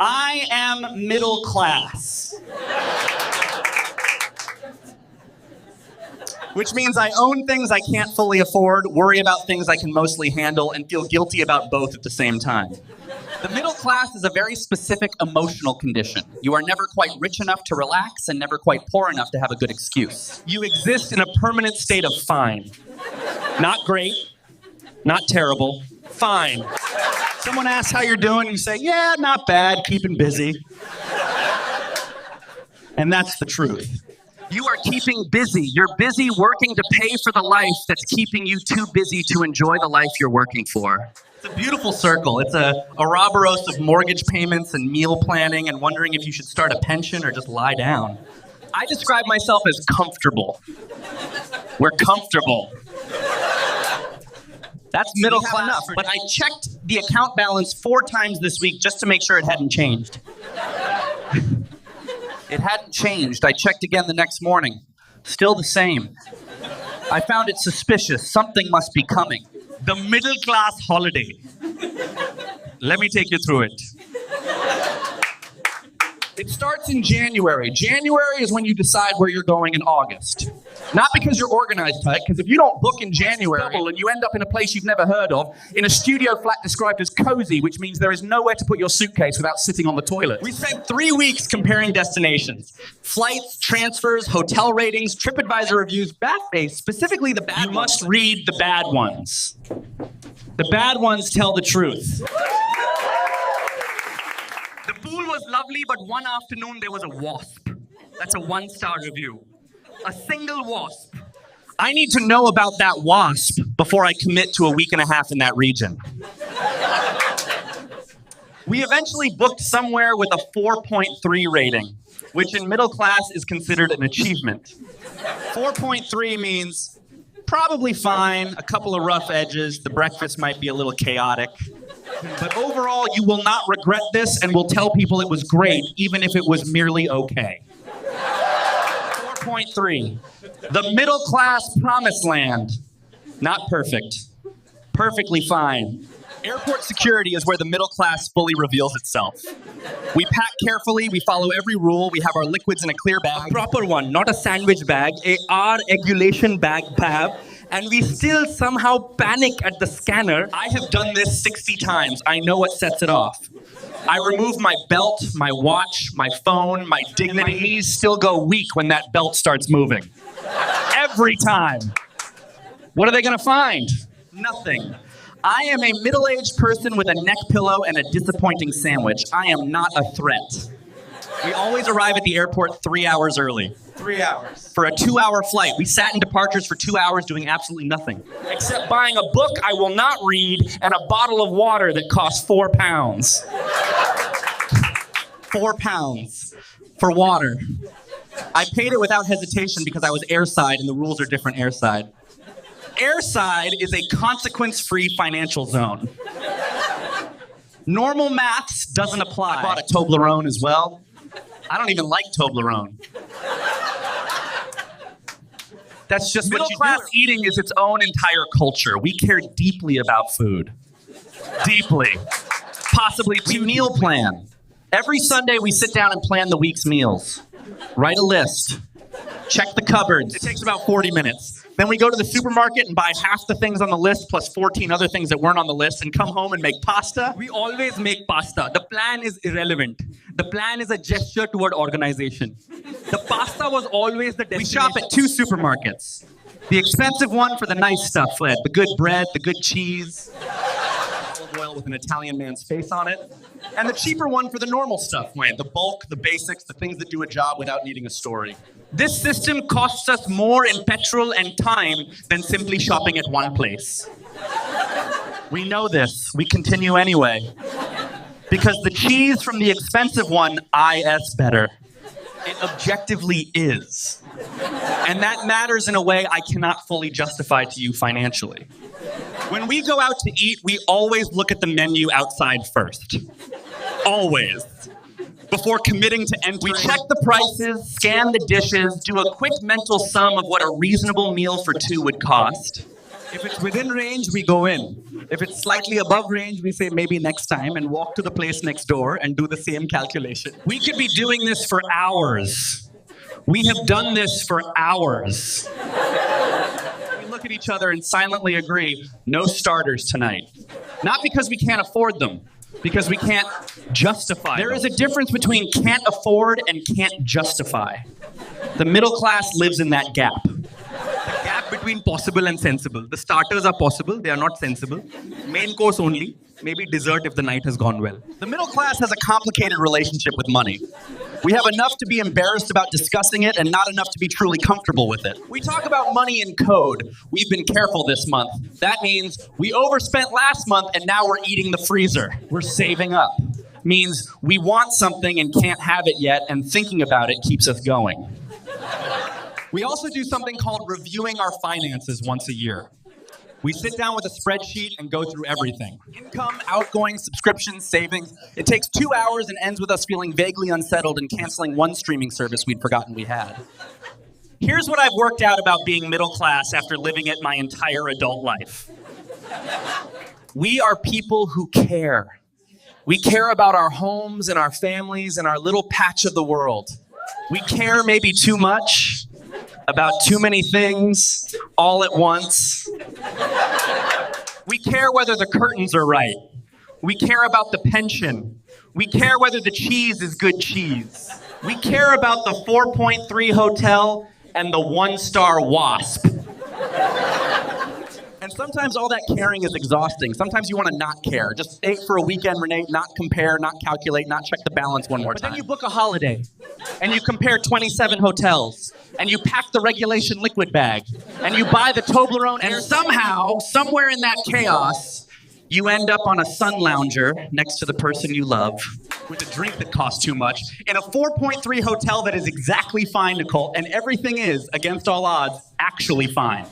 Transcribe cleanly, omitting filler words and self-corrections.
I am middle class. Which means I own things I can't fully afford, worry about things I can mostly handle, and feel guilty about both at the same time. The middle class is a very specific emotional condition. You are never quite rich enough to relax and never quite poor enough to have a good excuse. You exist in a permanent state of fine. Not great, not terrible, fine. Someone asks how you're doing, you say, yeah, not bad, keeping busy. And that's the truth. You are keeping busy. You're busy working to pay for the life that's keeping you too busy to enjoy the life you're working for. It's a beautiful circle. It's a Ouroboros of mortgage payments and meal planning and wondering if you should start a pension or just lie down. I describe myself as comfortable. We're comfortable. That's middle class, but I checked the account balance 4 times this week just to make sure it hadn't changed. It hadn't changed. I checked again the next morning. Still the same. I found it suspicious. Something must be coming. The middle class holiday. Let me take you through it. It starts in January. January is when you decide where you're going in August. Not because you're organized tight, because if you don't book in January and you end up in a place you've never heard of, in a studio flat described as cozy, which means there is nowhere to put your suitcase without sitting on the toilet. We spent 3 weeks comparing destinations. Flights, transfers, hotel ratings, TripAdvisor reviews, Backface, specifically the bad ones. You must read the bad ones. The bad ones tell the truth. The pool was lovely, but one afternoon there was a wasp. That's a 1-star review. A single wasp. I need to know about that wasp before I commit to a week and a half in that region. We eventually booked somewhere with a 4.3 rating, which in middle class is considered an achievement. 4.3 means probably fine, a couple of rough edges, the breakfast might be a little chaotic. But overall, you will not regret this and will tell people it was great, even if it was merely okay. 4.3. The middle class promised land. Not perfect. Perfectly fine. Airport security is where the middle class fully reveals itself. We pack carefully, we follow every rule, we have our liquids in a clear bag. A proper one, not a sandwich bag, a R-egulation bag, Pab. And we still somehow panic at the scanner. I have done this 60 times. I know what sets it off. I remove my belt, my watch, my phone, my dignity. My knees still go weak when that belt starts moving. Every time. What are they gonna find? Nothing. I am a middle-aged person with a neck pillow and a disappointing sandwich. I am not a threat. We always arrive at the airport 3 hours early. 3 hours. For a 2-hour flight. We sat in departures for 2 hours doing absolutely nothing. Except buying a book I will not read and a bottle of water that costs £4. £4 for water. I paid it without hesitation because I was airside and the rules are different airside. Airside is a consequence-free financial zone. Normal maths doesn't apply. I bought a Toblerone as well. I don't even like Toblerone. That's just middle class eating is its own entire culture. We care deeply about food. Deeply. Possibly we meal plan. Every Sunday we sit down and plan the week's meals. Write a list. Check the cupboards. It takes about 40 minutes. Then we go to the supermarket and buy half the things on the list plus 14 other things that weren't on the list and come home and make pasta. We always make pasta. The plan is irrelevant. The plan is a gesture toward organization. The pasta was always the destination. We shop at 2 supermarkets. The expensive one for the nice stuff, the good bread, the good cheese, olive oil with an Italian man's face on it, and the cheaper one for the normal stuff, the bulk, the basics, the things that do a job without needing a story. This system costs us more in petrol and time than simply shopping at one place. We know this. We continue anyway. Because the cheese from the expensive one, is better. It objectively is. And that matters in a way I cannot fully justify to you financially. When we go out to eat, we always look at the menu outside first. Always. Before committing to entering, we check the prices, scan the dishes, do a quick mental sum of what a reasonable meal for 2 would cost. If it's within range, we go in. If it's slightly above range, we say maybe next time and walk to the place next door and do the same calculation. We could be doing this for hours. We have done this for hours. We look at each other and silently agree, no starters tonight. Not because we can't afford them, because we can't justify them. There is a difference between can't afford and can't justify. The middle class lives in that gap. The gap between possible and sensible. The starters are possible, they are not sensible. Main course only, maybe dessert if the night has gone well. The middle class has a complicated relationship with money. We have enough to be embarrassed about discussing it and not enough to be truly comfortable with it. We talk about money in code. We've been careful this month. That means we overspent last month and now we're eating the freezer. We're saving up. Means we want something and can't have it yet, and thinking about it keeps us going. We also do something called reviewing our finances once a year. We sit down with a spreadsheet and go through everything. Income, outgoing, subscriptions, savings. It takes 2 hours and ends with us feeling vaguely unsettled and canceling one streaming service we'd forgotten we had. Here's what I've worked out about being middle class after living it my entire adult life. We are people who care. We care about our homes and our families and our little patch of the world. We care maybe too much about too many things all at once. We care whether the curtains are right. We care about the pension. We care whether the cheese is good cheese. We care about the 4.3 hotel and the 1-star wasp. And sometimes all that caring is exhausting. Sometimes you want to not care. Just stay for a weekend, Renee, not compare, not calculate, not check the balance one more time. But then you book a holiday, and you compare 27 hotels, and you pack the regulation liquid bag, and you buy the Toblerone, and somehow, somewhere in that chaos, you end up on a sun lounger next to the person you love with a drink that costs too much in a 4.3 hotel that is exactly fine, Nicole, and everything is, against all odds, actually fine.